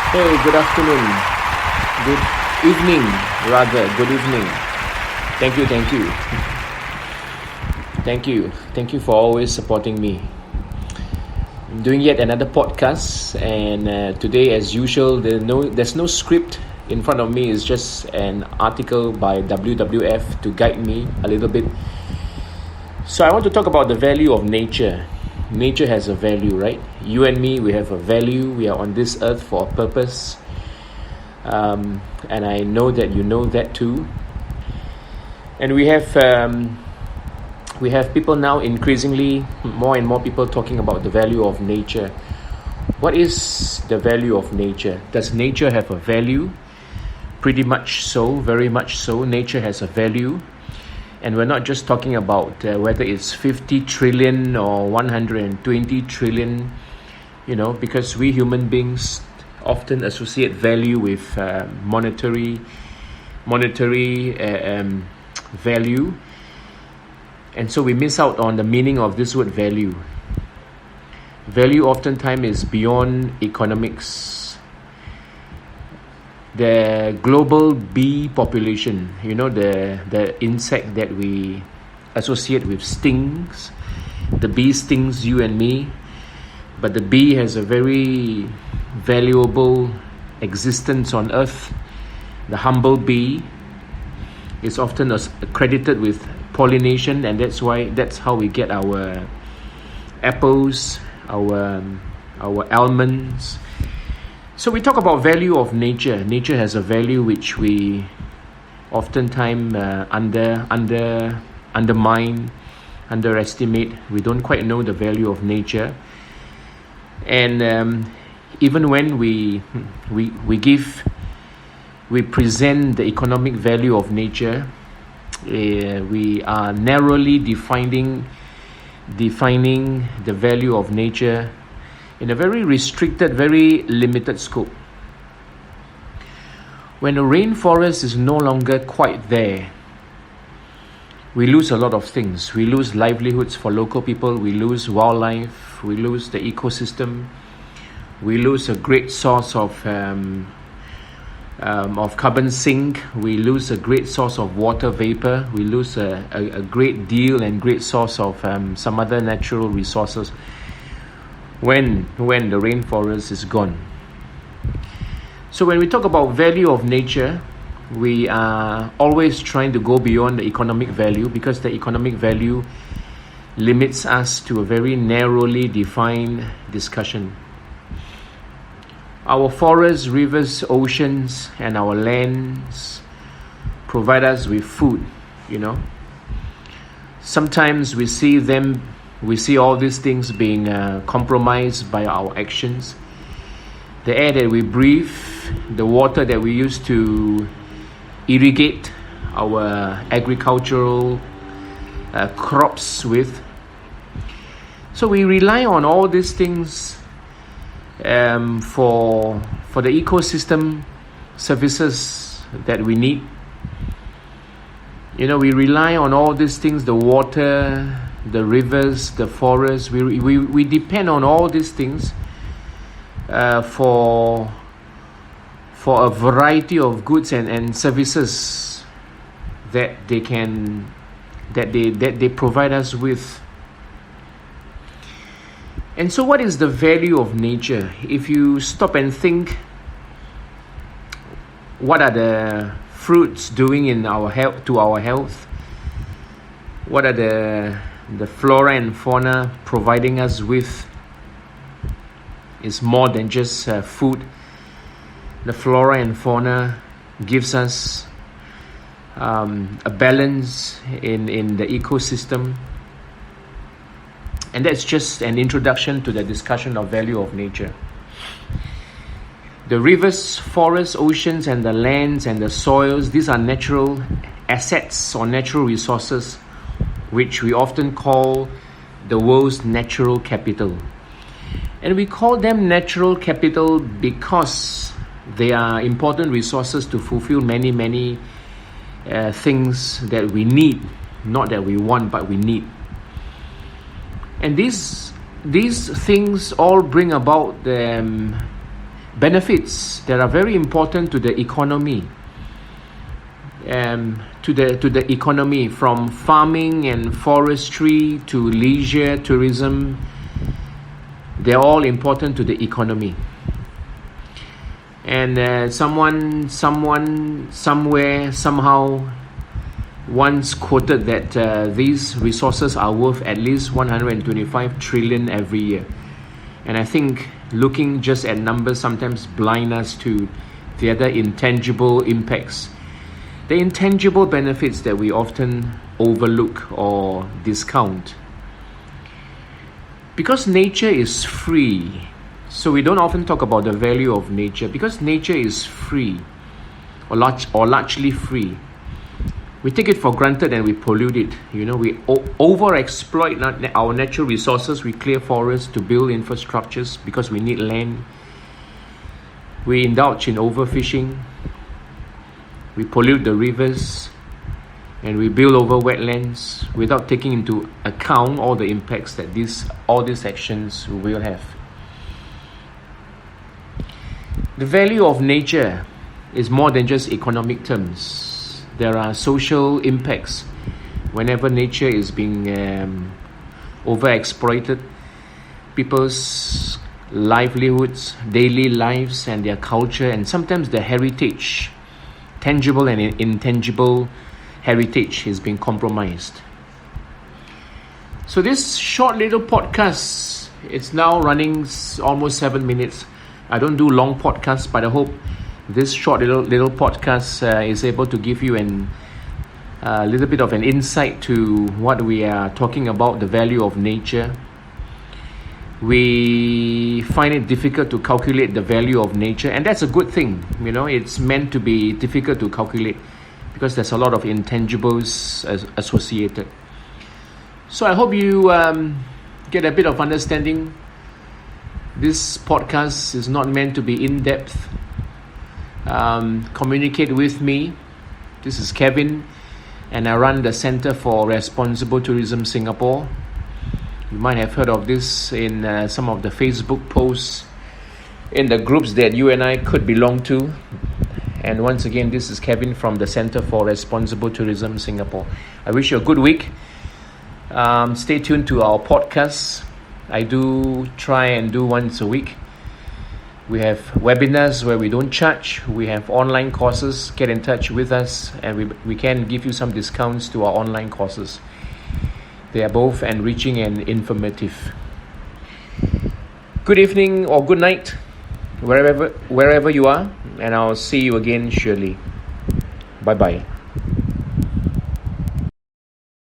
Hey, good afternoon. Good evening, rather. Good evening. Thank you, thank you. Thank you. Thank you for always supporting me. I'm doing yet another podcast, and today, as usual, there's no script in front of me. It's just an article by WWF to guide me a little bit. So I want to talk about the value of nature. Nature has a value, right? You and me, we have a value. We are on this earth for a purpose. And I know that you know that too. And we have people now increasingly, more and more people talking about the value of nature. What is the value of nature? Does nature have a value? Pretty much so, very much so. Nature has a value. And we're not just talking about whether it's 50 trillion or 120 trillion, because we human beings often associate value with monetary value. And so we miss out on the meaning of this word value. Value oftentimes is beyond economics. The global bee population, the insect that we associate with stings. The bee stings you and me, but the bee has a very valuable existence on earth. The humble bee is often credited with pollination, and that's how we get our apples, our almonds. So we talk about value of nature. Nature has a value which we oftentimes undermine, underestimate. We don't quite know the value of nature. And even when we present the economic value of nature, we are narrowly defining the value of nature in a very restricted, very limited scope. When the rainforest is no longer quite there, we lose a lot of things. We lose livelihoods for local people, we lose wildlife, we lose the ecosystem, we lose a great source of carbon sink, we lose a great source of water vapor, we lose a great deal and great source of some other natural resources when the rainforest is gone. So when we talk about value of nature, we are always trying to go beyond the economic value, because the economic value limits us to a very narrowly defined discussion. Our forests, rivers, oceans, and our lands provide us with food, Sometimes we see all these things being compromised by our actions. The air that we breathe, the water that we use to irrigate our agricultural crops with. So we rely on all these things for the ecosystem services that we need. We rely on all these things, the water, the rivers, the forests. We depend on all these things for a variety of goods and services that they provide us with. And so what is the value of nature? If you stop and think, what are the fruits doing in our health, to our health? What are the flora and fauna providing us with? Is more than just food. The flora and fauna gives us a balance in the ecosystem. And that's just an introduction to the discussion of value of nature. The rivers, forests, oceans, and the lands and the soils, these are natural assets or natural resources which we often call the world's natural capital. And we call them natural capital because they are important resources to fulfill many, many things that we need. Not that we want, but we need. And these things all bring about the benefits that are very important to the economy. To the economy, from farming and forestry to leisure tourism, they're all important to the economy. And someone somewhere somehow once quoted that these resources are worth at least 125 trillion every year. And I think looking just at numbers sometimes blind us to the other intangible impacts, the intangible benefits that we often overlook or discount. Because nature is free, so we don't often talk about the value of nature. Because nature is free, or largely free, we take it for granted and we pollute it. We overexploit our natural resources. We clear forests to build infrastructures because we need land. We indulge in overfishing. We pollute the rivers, and we build over wetlands without taking into account all the impacts that all these actions will have. The value of nature is more than just economic terms. There are social impacts. Whenever nature is being overexploited, people's livelihoods, daily lives, and their culture, and sometimes their heritage, tangible and intangible heritage, is being compromised. So this short little podcast, it's now running almost 7 minutes. I don't do long podcasts, but I hope this short little podcast is able to give you a little bit of an insight to what we are talking about, the value of nature. We find it difficult to calculate the value of nature, and that's a good thing. It's meant to be difficult to calculate because there's a lot of intangibles associated. So I hope you get a bit of understanding. This podcast is not meant to be in-depth. Communicate with me. This is Kevin, and I run the Center for Responsible Tourism Singapore. You might have heard of this in some of the Facebook posts in the groups that you and I could belong to. And once again, this is Kevin from the Center for Responsible Tourism Singapore. I wish you a good week. Stay tuned to our podcasts. I do try and do once a week. We have webinars where we don't charge. We have online courses. Get in touch with us, and we can give you some discounts to our online courses. They are both enriching and informative. Good evening or good night, wherever you are, and I'll see you again surely. Bye-bye.